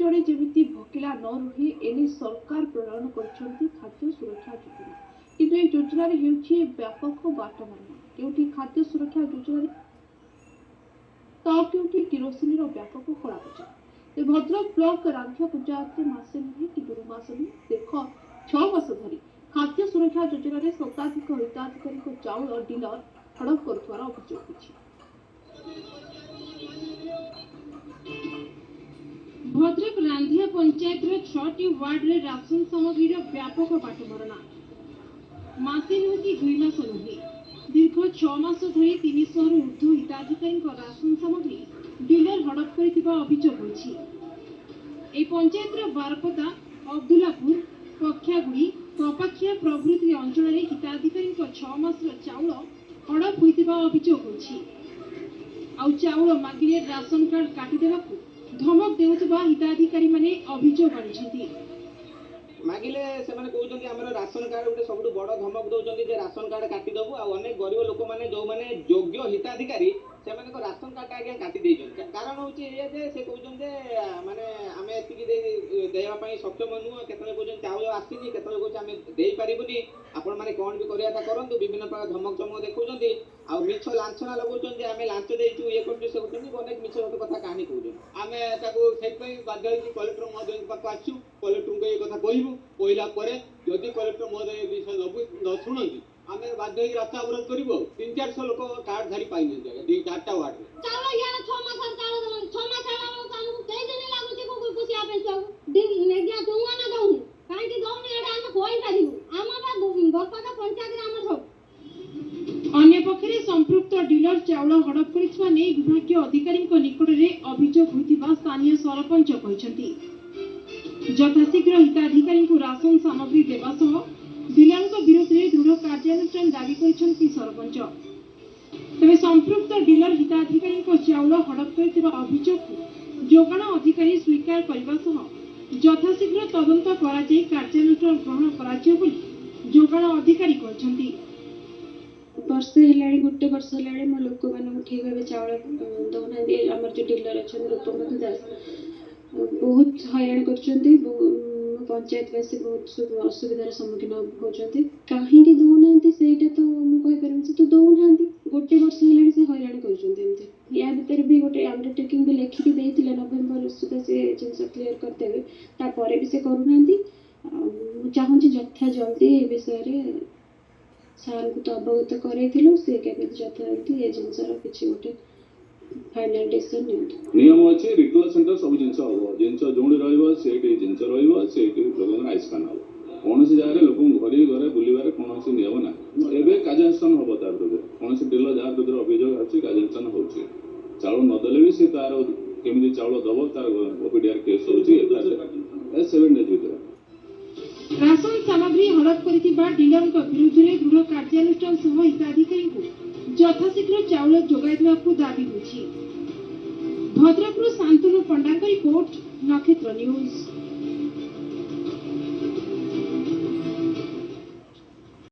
जड़े जमी भोकिला न रहे एने सरकार प्रणयन करछन्ति खाद्य सुरक्षा योजना किंतु ए योजना रे हेउछि व्यापक बाटमारणा केउठी खाद्य सुरक्षा योजना तो केउठी किरोसिन रो व्यापक कलाबजारी भद्रक ब्लॉक रांधिया पंचायत मासे नुहे कि 2 मास नुहे देख 6 मास धरी खाद्य सुरक्षा योजना रे शताधिक हिताधिकारी चाउल डीलर हड़प करुवार अभियोग होछि। भद्रक रांधिया पंचायत 6टी वार्ड रे राशन सामग्री व्यापक बाटमारणा मासे नुहे कि 2 मास नुहे दीर्घ 6 मास धरी 300 रु ऊर्ध्व हिताधिकारी राशन सामग्री डीलर हड़प कर अभियोग होछि। ए पंचायत बारपदा अब्दुल्लापुर पक्षागुड़ी प्रपाखिया प्रभृति अंचल हिताधिकारी 6 मास चाउल हड़प होइतिबा अभियोग होछि। आउ चाउल मागिले राशन कार्ड काटिदेबाकू धमक देउतबा हिताधिकारी माने अभियोग आनिछन्ति। मागिले से माने कहउछन्ति हमर राशन कार्ड उटे सबटु बड़ धमक दउछन्ति जे राशन कार्ड काटि दबु आ अनेक गरीब लोक माने जो माने योग्य हिताधिकारी से माने को राशन कार्ड आगे काटि देइछन कारण होछि ए जे से कहउछन जे माने हमें एतिकी देवा पई सक्षम नु केतले कहउछन चाउल आसीनी केतले कहउछ हमें देई परिबुनी आपण माने कोन भी करियाटा करंतु विभिन्न प्रकार धमक चमक देखउछन्ति आ मिछ लांछना लगउछन जे हमें लांछ देइछु ए कोन से कहउछन्ति अनेक मिछ कथा कहानी कहउछन हमें ताको सेट पई बाध्य होई कलेक्टर महोदय पाक आछु कलेक्टर को ए कथा कहिबु पहिला परे यदि कलेक्टर महोदय विषय न सुनंती आमे बाध्य होई रास्ता अवरोध करबो 3-400 लोक कार्ड धारी पाइ नै जाय 2-4टा वार्ड चालो यार 6 मास चालो 6 मास आला कामु कई दिन लागुची को कुसी आपे सब दिन नेगिया दुआ ना दउ काहे कि दउनी एडा हम कोइ पारिबु आमाटा बरपदा पंचायत रे हमर सब अन्य पक्षरे संपृक्त डीलर चाउल हड़प करिथवा नै विभागीय अधिकारी निकट रे अभियोग होइतिबा स्थानीय सरपंच कहिसंती। यथाशीघ्र हिताधिकारी राशन सामग्री देवा सह डीलर विरोध में दृढ़ कार्यानुष्ठान दावी करिसंती सरपंच। तबे संपृक्त डीलर हिताधिकारी चाउल हड़प करिथिबा अभियोग जोगाण अधिकारी स्वीकार करबा सह यथाशीघ्र तदंत करा जाय कार्यानुष्ठान ग्रहण करा जाय बोली जोगाण अधिकारी कहिसंती। वर्ष हेलाणी गोटे वर्ष हेलाणी मो लोक मान ठीक भाव चाउल दौना आमर जो डीलर अच्छा लोकमधु दास बहुत हैरान कर पंचायतवासी बहुत असुविधार सम्मुखीन होती कहीं दौना से तो मुझे तो दौना गोटे वर्ष है से हैरान कर या भितर भी गोटे अंडरटेकिंग भी लिखिकी देते नवेम्बर सुधा से जिन क्लीयर करदेवे तापर भी से करूना चाहूँगी यथा जल्दी ए विषय सार को तो अवगत करें से यथा जल्दी ये जिनसर किसी गोटे फाइनल डिसीजन नियम अच्छे रिकल सेंटर सब जिनस हम जिनस जो जिनस रोक आइसकान हम कौन जगह लोक घरे घरे बुलबार कौन नियम ना एवं कार्यानुष्ठान हम तार विरुद्ध कौन डीलर जहाँ विरुद्ध अभियोग आसी कार्यानुष्ठान हो चाउल नदेले भी सी तार केमी चाउल दब तार ओपीडीआर केस हो 7 डेज भर राशन सामग्री हड़प करिथिबा डीलर विरुद्ध में दृढ़ कार्यानुष्ठान सह हिताधिकारी यथाशीघ्र चाउल जोगाई देवाकू दाबी होछि। भद्रकରୁ शांतनु पंडा रिपोर्ट नक्षत्र न्यूज।